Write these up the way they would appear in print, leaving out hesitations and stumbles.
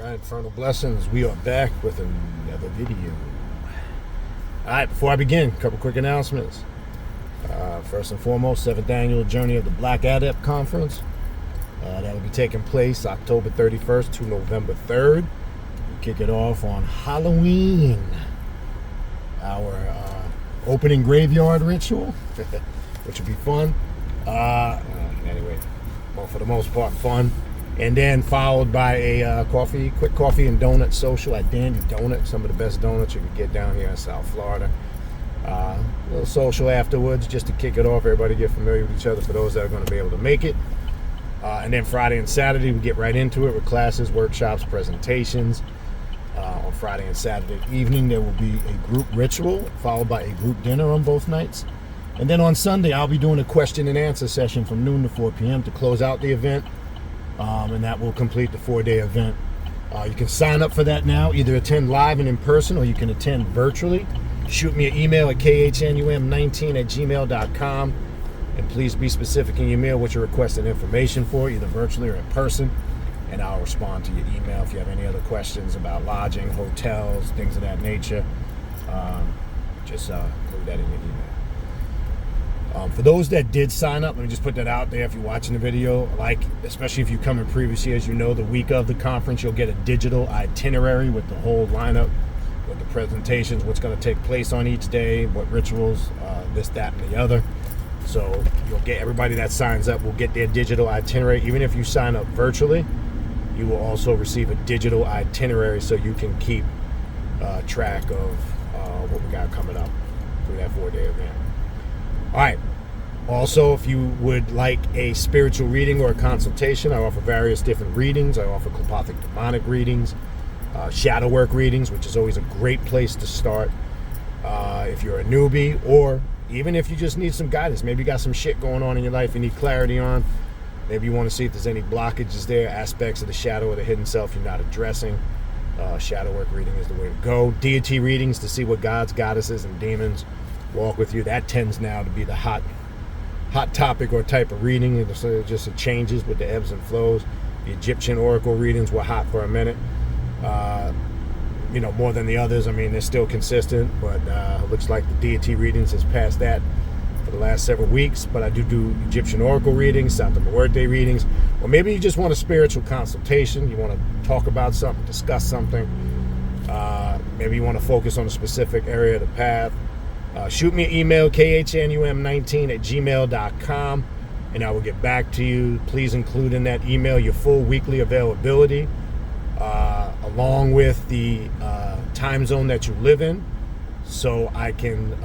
Alright, Infernal Blessings, we are back with another video. Alright, before I begin, a couple quick announcements. First and foremost, 7th Annual Journey of the Black Adept Conference. That will be taking place October 31st to November 3rd. We kick it off on Halloween. Our opening graveyard ritual, which will be fun. Anyway, well, for the most part, fun. And then followed by a quick coffee and donut social at Dandy Donut, some of the best donuts you can get down here in South Florida. A little social afterwards just to kick it off, everybody get familiar with each other for those that are going to be able to make it. And then Friday and Saturday, we get right into it with classes, workshops, presentations. On Friday and Saturday evening, there will be a group ritual followed by a group dinner on both nights. And then on Sunday, I'll be doing a question and answer session from noon to 4 p.m. to close out the event. And that will complete the 4-day event. You can sign up for that now, either attend live and in person, or you can attend virtually. Shoot me an email at khnum19@gmail.com, and please be specific in your email what you're requesting information for, either virtually or in person, and I'll respond to your email. If you have any other questions about lodging, hotels, things of that nature, just include that in your email. For those that did sign up, let me just put that out there. If you're watching the video, especially if you come in previous years, you know the week of the conference, you'll get a digital itinerary with the whole lineup, with the presentations, what's going to take place on each day, what rituals, this, that, and the other. So you'll get everybody that signs up will get their digital itinerary. Even if you sign up virtually, you will also receive a digital itinerary so you can keep track of what we got coming up through that 4-day event. All right. Also, if you would like a spiritual reading or a consultation, I offer various different readings. I offer Klapothic demonic readings, shadow work readings, which is always a great place to start if you're a newbie, or even if you just need some guidance. Maybe you got some shit going on in your life you need clarity on. Maybe you want to see if there's any blockages there, aspects of the shadow or the hidden self you're not addressing. Shadow work reading is the way to go. Deity readings to see what gods, goddesses, and demons walk with you. That tends now to be the hot topic or type of reading. It just changes with the ebbs and flows. The Egyptian oracle readings were hot for a minute, more than the others. I mean, they're still consistent, but it looks like the deity readings has passed that for the last several weeks. But I do Egyptian oracle readings, Santa Muerte readings, or maybe you just want a spiritual consultation. You want to talk about something, discuss something. Maybe you want to focus on a specific area of the path. Shoot me an email, khnum19@gmail.com, and I will get back to you. Please include in that email your full weekly availability, along with the time zone that you live in, so I can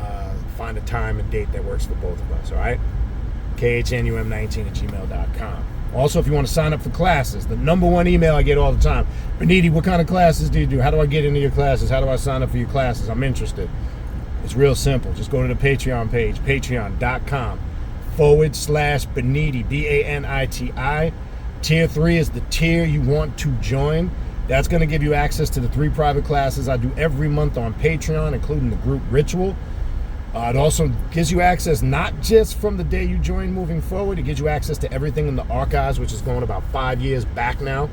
find a time and date that works for both of us, all right? khnum19@gmail.com. Also, if you want to sign up for classes, the number one email I get all the time, Baniti, what kind of classes do you do? How do I get into your classes? How do I sign up for your classes? I'm interested. It's real simple. Just go to the Patreon page, patreon.com/Baniti, Baniti. Tier 3 is the tier you want to join. That's going to give you access to the 3 private classes I do every month on Patreon, including the group ritual. It also gives you access not just from the day you join moving forward. It gives you access to everything in the archives, which is going about 5 years back now.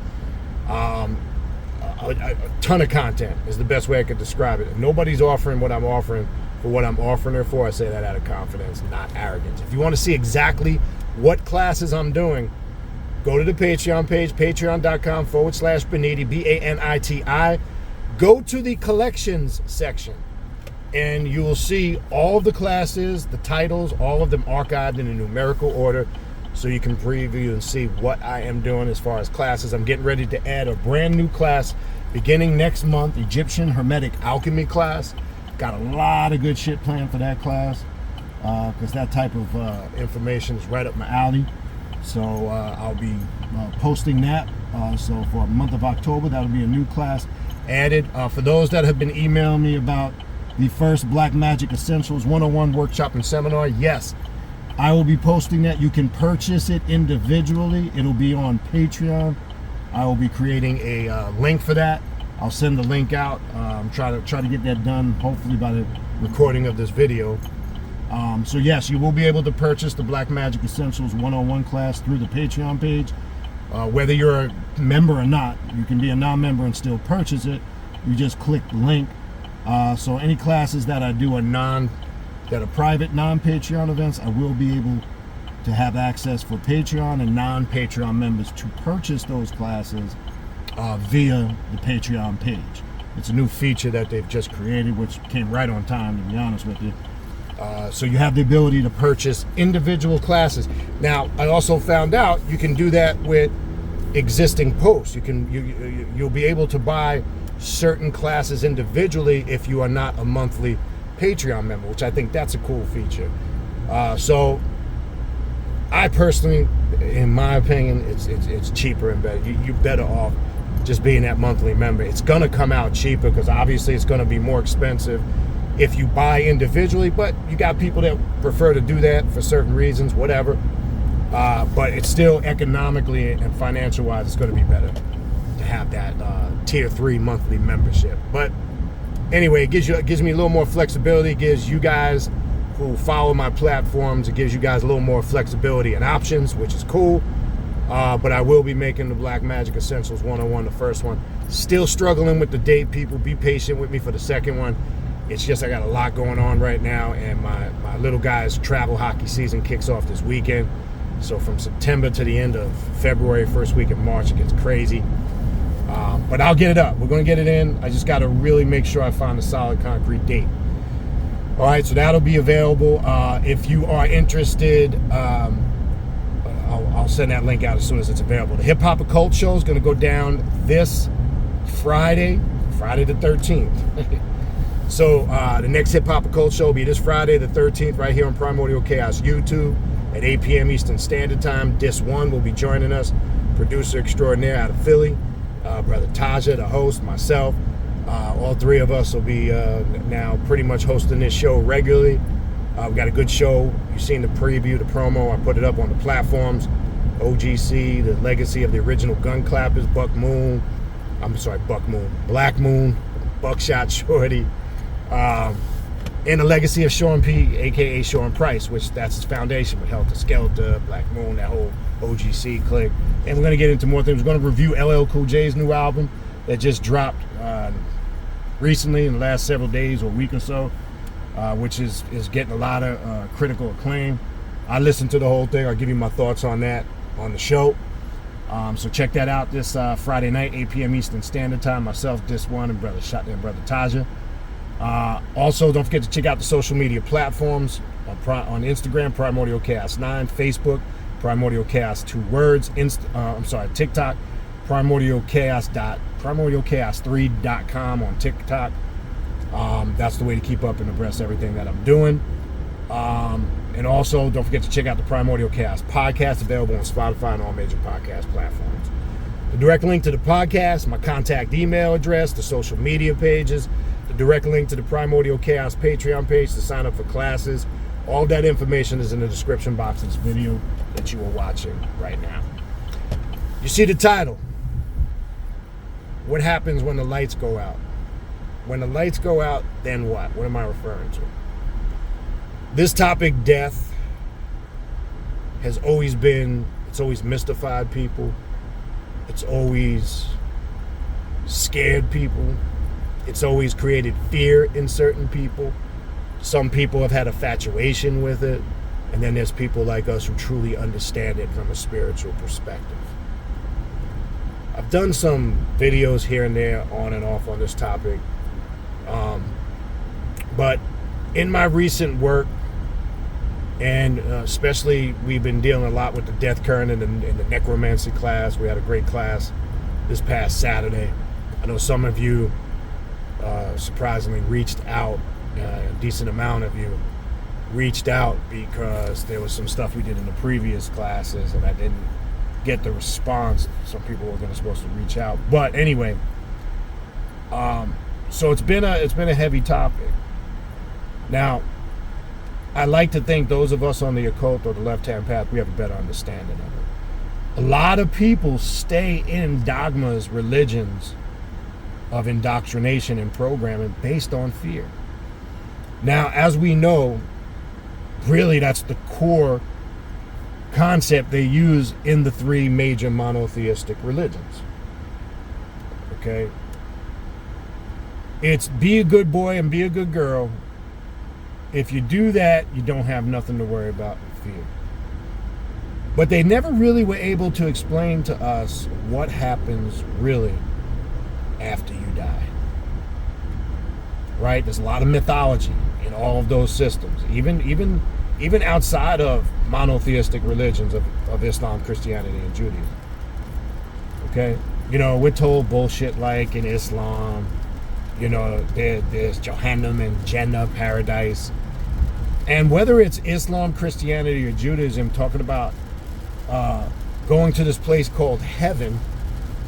A ton of content is the best way I could describe it. Nobody's offering what I'm offering for what I'm offering it for. I say that out of confidence, not arrogance. If you want to see exactly what classes I'm doing, go to the Patreon page, patreon.com/Baniti, Baniti. Go to the collections section, and you will see all of the classes, the titles, all of them archived in a numerical order, so you can preview and see what I am doing as far as classes. I'm getting ready to add a brand new class beginning next month, Egyptian Hermetic Alchemy class. Got a lot of good shit planned for that class, because that type of information is right up my alley. So I'll be posting that. So for the month of October, that'll be a new class added. For those that have been emailing me about the first Black Magic Essentials 101 workshop and seminar, yes, I will be posting that. You can purchase it individually. It'll be on Patreon. I will be creating a link for that. I'll send the link out. Try to get that done hopefully by the recording of this video. So yes, you will be able to purchase the Black Magic Essentials 101 class through the Patreon page. Whether you're a member or not, you can be a non-member and still purchase it. You just click the link. So any classes that I do are private non-Patreon events, I will be able to have access for Patreon and non-Patreon members to purchase those classes via the Patreon page. It's a new feature that they've just created, which came right on time, to be honest with you. So you have the ability to purchase individual classes. Now, I also found out you can do that with existing posts. You'll be able to buy certain classes individually if you are not a monthly Patreon member, which I think that's a cool feature. So I personally, in my opinion, it's cheaper and better. You're better off just being that monthly member. It's gonna come out cheaper because obviously it's gonna be more expensive if you buy individually, but you got people that prefer to do that for certain reasons, whatever. But it's still economically and financial wise, it's going to be better to have that tier 3 monthly membership. But anyway, it gives me a little more flexibility. It gives you guys who follow my platforms, it gives you guys a little more flexibility and options, which is cool. But I will be making the Black Magic Essentials 101, the first one. Still struggling with the date, people. Be patient with me for the second one. It's just I got a lot going on right now, and my little guy's travel hockey season kicks off this weekend. So from September to the end of February, first week of March, it gets crazy. But I'll get it up. We're going to get it in. I just got to really make sure I find a solid concrete date. All right, so that'll be available. If you are interested, I'll send that link out as soon as it's available. The Hip Hop Occult Show is going to go down this Friday the 13th. So the next Hip Hop Occult Show will be this Friday the 13th right here on Primordial Chaos YouTube at 8 p.m. Eastern Standard Time. Dis One will be joining us, producer extraordinaire out of Philly, Brother Taja, the host, myself. All three of us will be now pretty much hosting this show regularly. We got a good show. You've seen the preview, the promo. I put it up on the platforms. OGC, the legacy of the original gun clappers, Black Moon, Buckshot Shorty, and the legacy of Sean P, aka Sean Price, which that's his foundation with Helter Skelter, Black Moon, that whole OGC clique. And we're gonna get into more things. We're gonna review LL Cool J's new album that just dropped recently in the last several days or week or so, which is getting a lot of critical acclaim. I listened to the whole thing. I'll give you my thoughts on that on the show. So check that out this Friday night, 8 p.m. Eastern Standard Time. Myself, Dis One, and Brother Taja. Also, don't forget to check out the social media platforms on Instagram, Primordial Chaos 9, Facebook, Primordial Chaos 2 words, TikTok, primordialchaos3.com on TikTok. That's the way to keep up and abreast everything that I'm doing. And also, don't forget to check out the Primordial Chaos podcast, available on Spotify and all major podcast platforms. The direct link to the podcast, my contact email address, the social media pages, the direct link to the Primordial Chaos Patreon page to sign up for classes. All that information is in the description box of this video that you are watching right now. You see the title. What happens when the lights go out? When the lights go out, then what? What am I referring to? This topic, death, has always mystified people. It's always scared people. It's always created fear in certain people. Some people have had infatuation with it. And then there's people like us who truly understand it from a spiritual perspective. I've done some videos here and there on and off on this topic. But in my recent work, and especially we've been dealing a lot with the death current in the necromancy class. We had a great class this past Saturday. I know some of you surprisingly reached out, a decent amount of you reached out because there was some stuff we did in the previous classes and I didn't get the response. Some people were supposed to reach out. But anyway, so it's been a heavy topic. Now, I like to think those of us on the occult or the left-hand path, we have a better understanding of it. A lot of people stay in dogmas, religions of indoctrination and programming based on fear. Now, as we know, really that's the core concept they use in the three major monotheistic religions. Okay? It's be a good boy and be a good girl. If you do that, you don't have nothing to worry about and fear. But they never really were able to explain to us what happens really after you die. Right? There's a lot of mythology in all of those systems. Even outside of monotheistic religions of Islam, Christianity, and Judaism. Okay? You know, we're told bullshit like in Islam, you know, there's Jahannam and Jannah, paradise. And whether it's Islam, Christianity, or Judaism, talking about going to this place called heaven,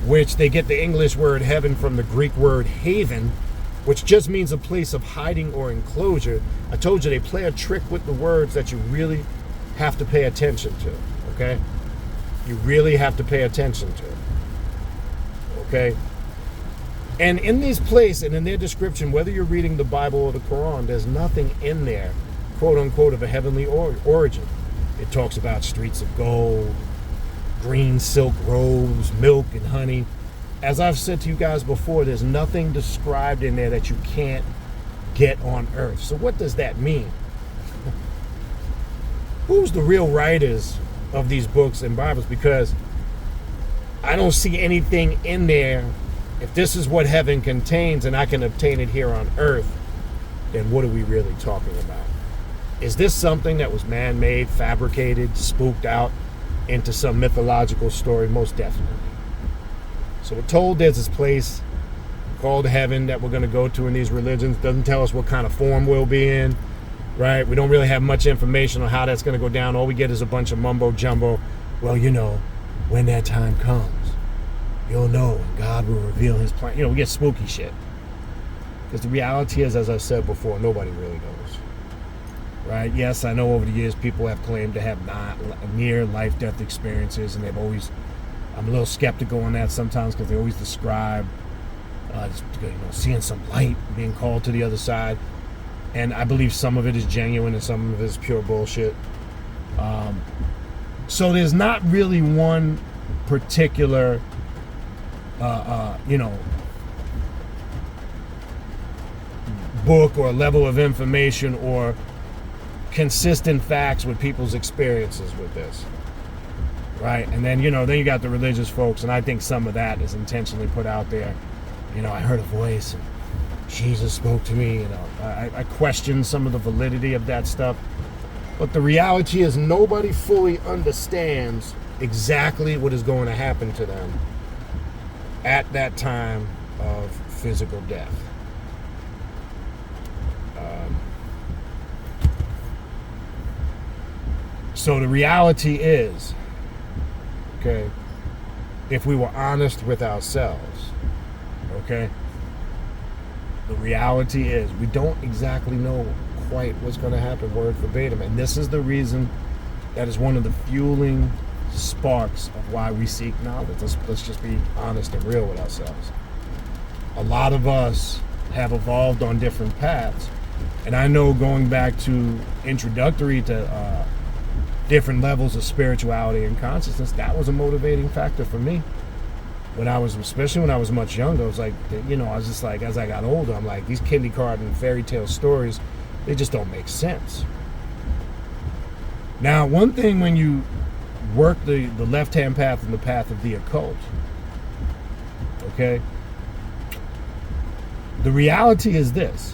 which they get the English word heaven from the Greek word haven, which just means a place of hiding or enclosure. I told you they play a trick with the words that you really have to pay attention to, okay? You really have to pay attention to, okay? And in these places and in their description, whether you're reading the Bible or the Quran, there's nothing in there, quote unquote, of a heavenly origin. It talks about streets of gold, green silk robes, milk and honey. As I've said to you guys before, there's nothing described in there that you can't get on earth. So what does that mean? Who's the real writers of these books and Bibles? Because I don't see anything in there. If this is what heaven contains and I can obtain it here on earth, then what are we really talking about? Is this something that was man-made, fabricated, spooked out into some mythological story? Most definitely. So we're told there's this place called heaven that we're going to go to in these religions. Doesn't tell us what kind of form we'll be in, right? We don't really have much information on how that's going to go down. All we get is a bunch of mumbo jumbo. Well, you know, when that time comes, you'll know, and God will reveal his plan. You know, we get spooky shit. Because the reality is, as I said before, nobody really knows. Right? Yes, I know over the years people have claimed to have near life-death experiences, and they've always, I'm a little skeptical on that sometimes because they always describe seeing some light, being called to the other side. And I believe some of it is genuine and some of it is pure bullshit. So there's not really one particular, book or level of information or consistent facts with people's experiences with this, right? And then then you got the religious folks, and I think some of that is intentionally put out there. I heard a voice and Jesus spoke to me. I question some of the validity of that stuff, but the reality is nobody fully understands exactly what is going to happen to them at that time of physical death. So the reality is, okay, if we were honest with ourselves, okay, the reality is we don't exactly know quite what's going to happen word verbatim. And this is the reason that is one of the fueling sparks of why we seek knowledge. Let's just be honest and real with ourselves. A lot of us have evolved on different paths. And I know going back to introductory to different levels of spirituality and consciousness, that was a motivating factor for me. Especially when I was much younger, I was like, I was just like, as I got older, I'm like, these kindergarten fairy tale stories, they just don't make sense. Now, one thing when you work the left-hand path and the path of the occult, okay, the reality is this,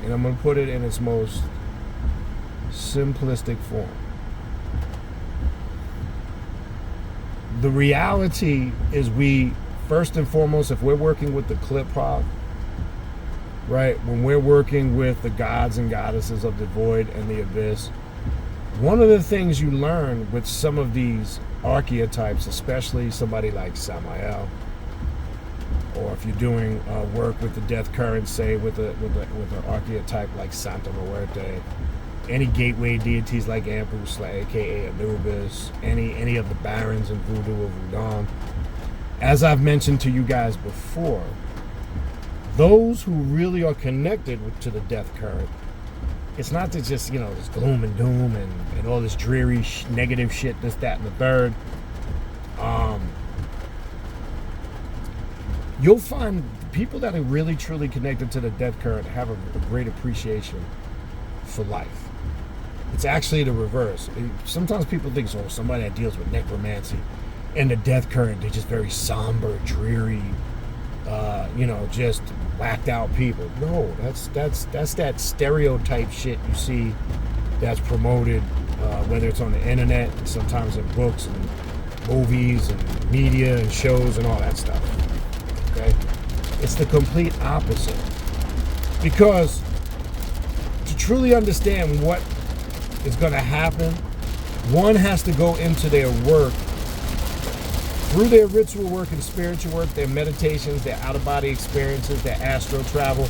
and I'm going to put it in its most simplistic form. The reality is we, first and foremost, if we're working with the clip hop, right, when we're working with the gods and goddesses of the void and the abyss, one of the things you learn with some of these archetypes, especially somebody like Samael, or if you're doing work with the death current, say with an archetype like Santa Muerte, any gateway deities like Ampusla, aka Anubis, any of the barons in Voodoo or Voodoo, as I've mentioned to you guys before, those who really are connected to the death current, it's not to just, this gloom and doom and all this dreary negative shit, this, that, and the third. You'll find people that are really, truly connected to the death current have a great appreciation for life. It's actually the reverse. Sometimes people think, somebody that deals with necromancy and the death current, they're just very somber, dreary, just whacked out people. No, that's that stereotype shit you see that's promoted, whether it's on the internet and sometimes in books and movies and media and shows and all that stuff. Okay? It's the complete opposite. Because to truly understand what is going to happen, one has to go into their work, through their ritual work and spiritual work, their meditations, their out-of-body experiences, their astral travel,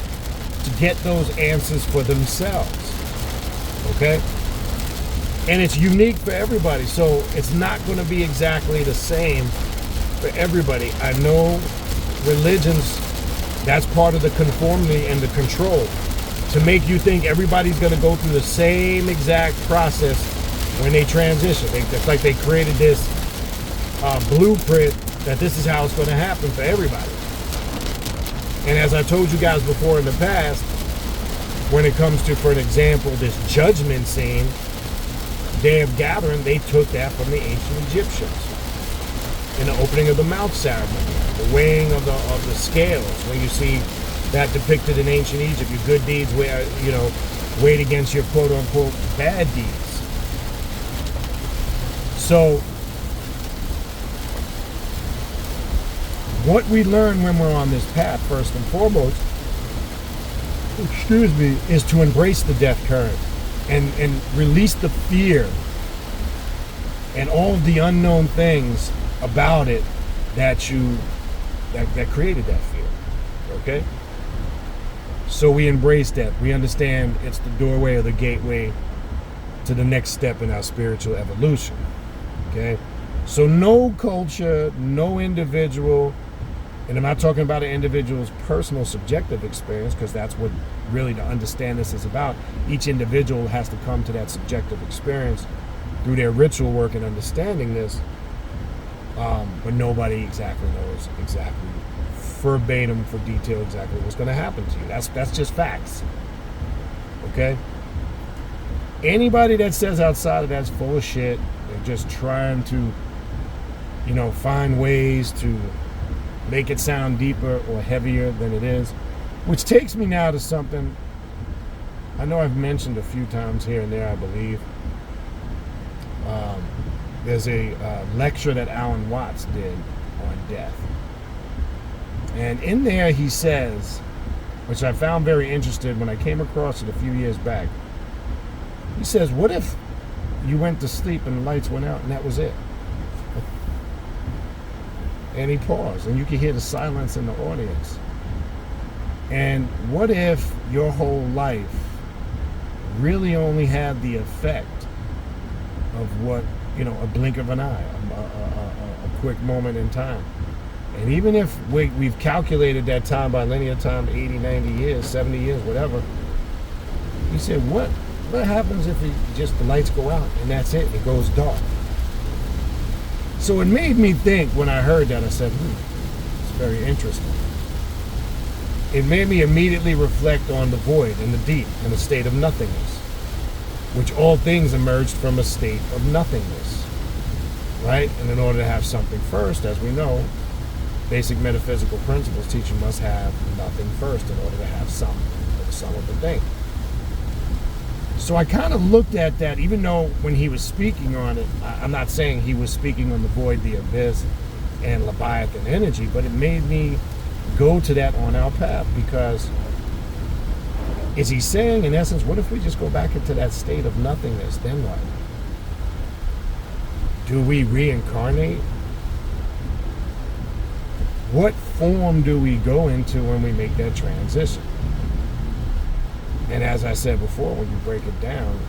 to get those answers for themselves. Okay? And it's unique for everybody, so it's not going to be exactly the same for everybody. I know religions, that's part of the conformity and the control, to make you think everybody's going to go through the same exact process when they transition. It's like they created this blueprint that this is how it's going to happen for everybody. And as I told you guys before in the past, when it comes to, for an example, this judgment scene, Day of Gathering, they took that from the ancient Egyptians. In the opening of the mouth ceremony, the weighing of the scales, when you see that depicted in ancient Egypt, your good deeds weighed against your quote-unquote bad deeds. So what we learn when we're on this path, first and foremost, is to embrace the death current and release the fear and all of the unknown things about it that created that fear. Okay? So we embrace that. We understand it's the doorway or the gateway to the next step in our spiritual evolution. Okay? So no culture, no individual, and I'm not talking about an individual's personal subjective experience, because that's what really to understand this is about. Each individual has to come to that subjective experience through their ritual work and understanding this. But nobody exactly knows exactly verbatim for detail exactly what's going to happen to you. That's just facts. Okay? Anybody that says outside of that's full of shit. They're just trying to, find ways to make it sound deeper or heavier than it is. Which takes me now to something I know I've mentioned a few times here and there, I believe. There's a lecture that Alan Watts did on death. And in there he says, which I found very interesting when I came across it a few years back, he says, what if you went to sleep and the lights went out and that was it? And he paused, and you could hear the silence in the audience. And what if your whole life really only had the effect of what, a blink of an eye, a quick moment in time? And even if we've calculated that time by linear time, 80, 90 years, 70 years, whatever, he said, what happens if the lights go out and that's it, it goes dark? So it made me think when I heard that, I said, it's very interesting. It made me immediately reflect on the void and the deep and the state of nothingness, which all things emerged from a state of nothingness, right? And in order to have something first, as we know, basic metaphysical principles teach you must have nothing first in order to have some, or the sum of the thing. So I kind of looked at that, even though when he was speaking on it, I'm not saying he was speaking on the void, the abyss, and Leviathan energy, but it made me go to that on our path, because is he saying, in essence, what if we just go back into that state of nothingness? Then what? Do we reincarnate? What form do we go into when we make that transition? And as I said before, when you break it down,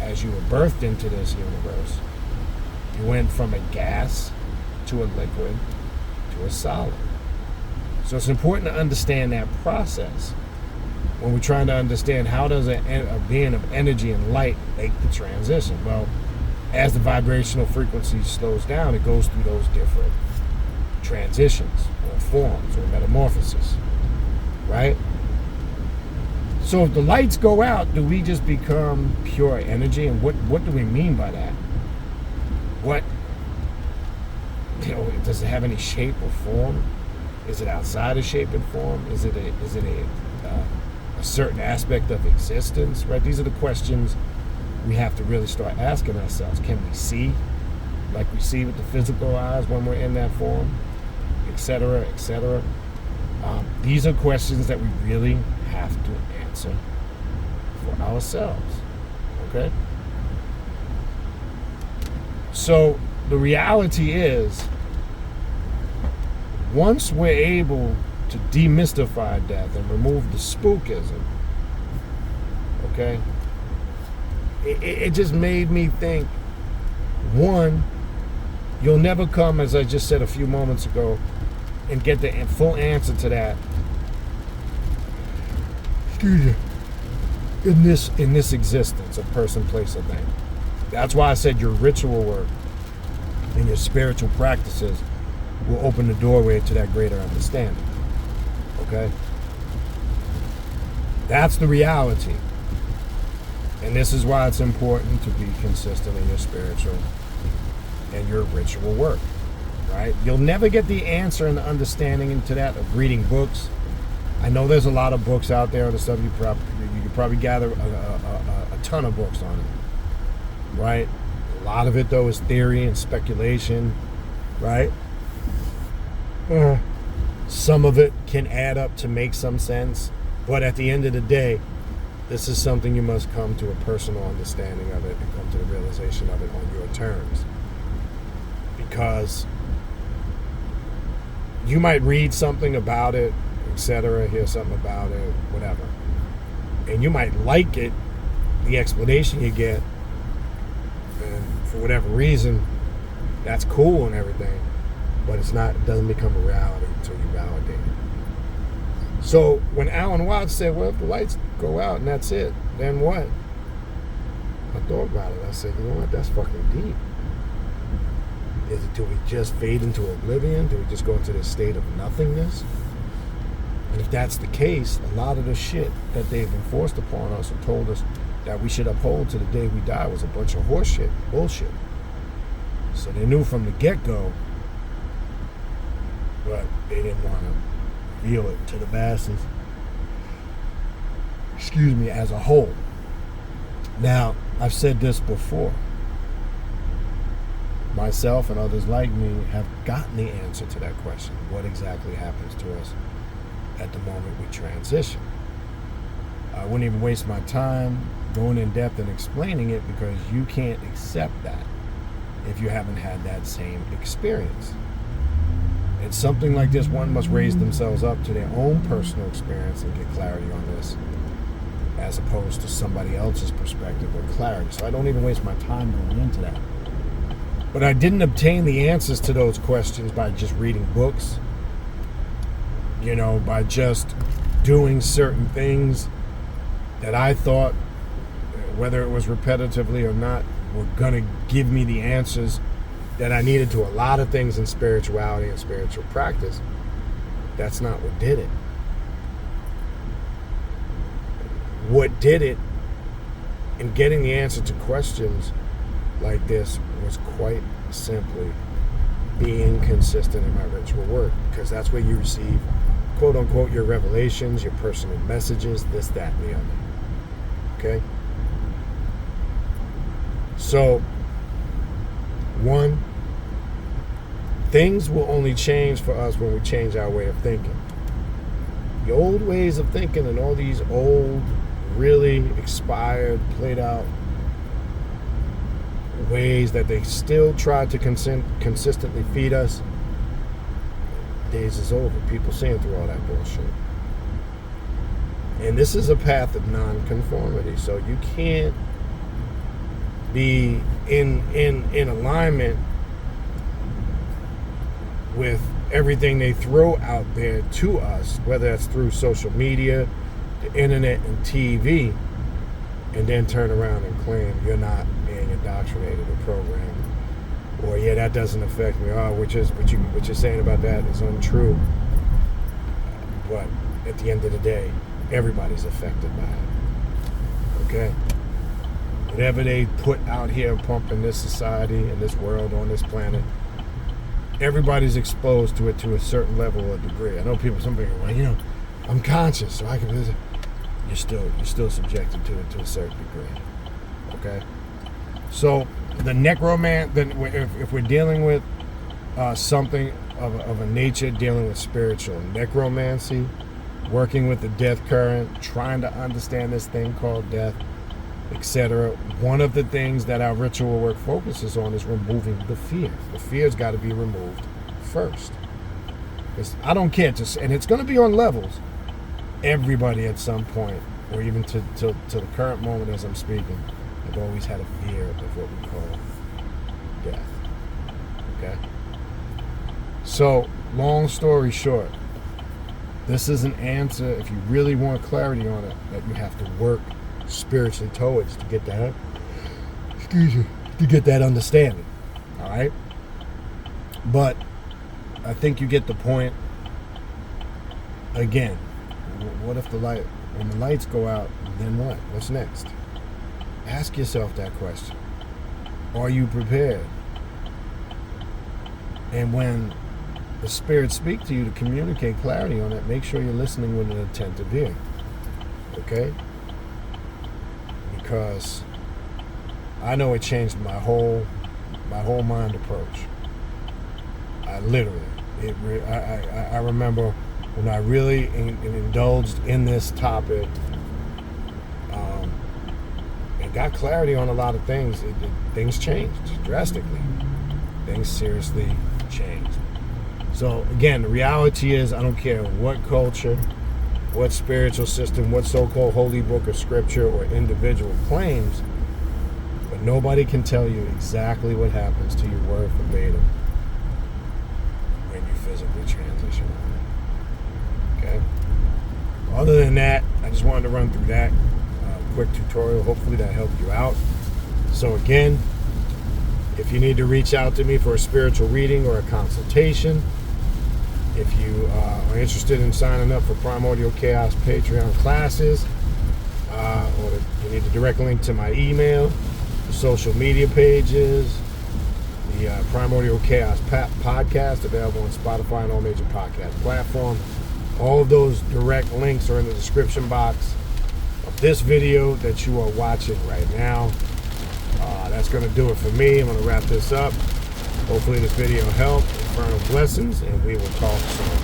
as you were birthed into this universe, you went from a gas to a liquid to a solid. So it's important to understand that process. when we're trying to understand how does a being of energy and light make the transition. Well, as the vibrational frequency slows down, it goes through those different transitions or forms or metamorphosis, right? So if the lights go out, do we just become pure energy? And what do we mean by that? What, does it have any shape or form? Is it outside of shape and form? Is it a certain aspect of existence, right? These are the questions we have to really start asking ourselves. Can we see like we see with the physical eyes when we're in that form, etc., etc.? These are questions that we really have to answer for ourselves, okay? So the reality is, once we're able to demystify death and remove the spookism, okay, it just made me think, one, you'll never come, as I just said a few moments ago, and get the full answer to that in this existence of person, place, or thing. That's why I said your ritual work and your spiritual practices will open the doorway to that greater understanding. Okay? That's the reality. And this is why it's important to be consistent in your spiritual and your ritual work. Right? You'll never get the answer and the understanding into that of reading books. I know there's a lot of books out there and stuff. You could probably gather a ton of books on it. Right? A lot of it, though, is theory and speculation. Right? Some of it can add up to make some sense. But at the end of the day, this is something you must come to a personal understanding of it and come to the realization of it on your terms. Because you might read something about it, etc., hear something about it, whatever. And you might like it, the explanation you get, and for whatever reason, that's cool and everything, but it doesn't become a reality until you validate it. So when Alan Watts said, well, if the lights go out and that's it, then what? I thought about it. I said, you know what, that's fucking deep. Do we just fade into oblivion? Do we just go into this state of nothingness? And if that's the case, a lot of the shit that they've enforced upon us and told us that we should uphold to the day we die was a bunch of horse shit, bullshit. So they knew from the get-go, but they didn't want to reveal it to the masses, as a whole. Now, I've said this before. Myself and others like me have gotten the answer to that question. What exactly happens to us at the moment we transition? I wouldn't even waste my time going in depth and explaining it, because you can't accept that if you haven't had that same experience. And something like this, one must raise themselves up to their own personal experience and get clarity on this, as opposed to somebody else's perspective or clarity. So I don't even waste my time going into that. But I didn't obtain the answers to those questions by just reading books, by just doing certain things that I thought, whether it was repetitively or not, were going to give me the answers that I needed to a lot of things in spirituality and spiritual practice. That's not what did it. What did it in getting the answer to questions like this was quite simply being consistent in my ritual work, because that's where you receive, quote unquote, your revelations, your personal messages, this, that, and the other. Okay? So, one, things will only change for us when we change our way of thinking. The old ways of thinking and all these old, really expired, played out ways that they still try to consistently feed us, days is over. People seeing through all that bullshit. And this is a path of non-conformity, so you can't be in alignment with everything they throw out there to us, whether that's through social media, the internet and TV, and then turn around and claim you're not being indoctrinated or programmed, or yeah, that doesn't affect me. Oh, what you're saying about that is untrue. But at the end of the day, everybody's affected by it. Okay? Whatever they put out here and pump in this society, in this world, on this planet, everybody's exposed to it to a certain level or degree. I know some people are like, I'm conscious, so I can visit. You're still subjected to it to a certain degree. Okay? So the necromancy, if we're dealing with something of a nature dealing with spiritual necromancy, working with the death current, trying to understand this thing called death, etc. One of the things that our ritual work focuses on is removing the fear. The fear's got to be removed first. I don't care, and it's going to be on levels. Everybody at some point, or even to the current moment as I'm speaking, have always had a fear of what we call death. Okay? So, long story short, this is an answer, if you really want clarity on it, that you have to work spiritually towards to get that, to get that understanding. All right? But I think you get the point. Again, what if when the lights go out, then what? What's next? Ask yourself that question. Are you prepared? And when the spirits speak to you to communicate clarity on it, make sure you're listening with an attentive ear. Okay? Because I know it changed my whole mind approach. I remember when I really indulged in this topic and got clarity on a lot of things. Things changed drastically. Things seriously changed. So again, the reality is, I don't care what culture, what spiritual system, what so-called holy book of scripture or individual claims, but nobody can tell you exactly what happens to your word verbatim when you physically transition. Okay? Other than that, I just wanted to run through that quick tutorial. Hopefully that helped you out. So again, if you need to reach out to me for a spiritual reading or a consultation, if you are interested in signing up for Primordial Chaos Patreon classes, or you need a direct link to my email, the social media pages, the Primordial Chaos podcast available on Spotify and all major podcast platforms. All of those direct links are in the description box of this video that you are watching right now. That's going to do it for me. I'm going to wrap this up. Hopefully this video helped. Infernal blessings, and we will talk soon.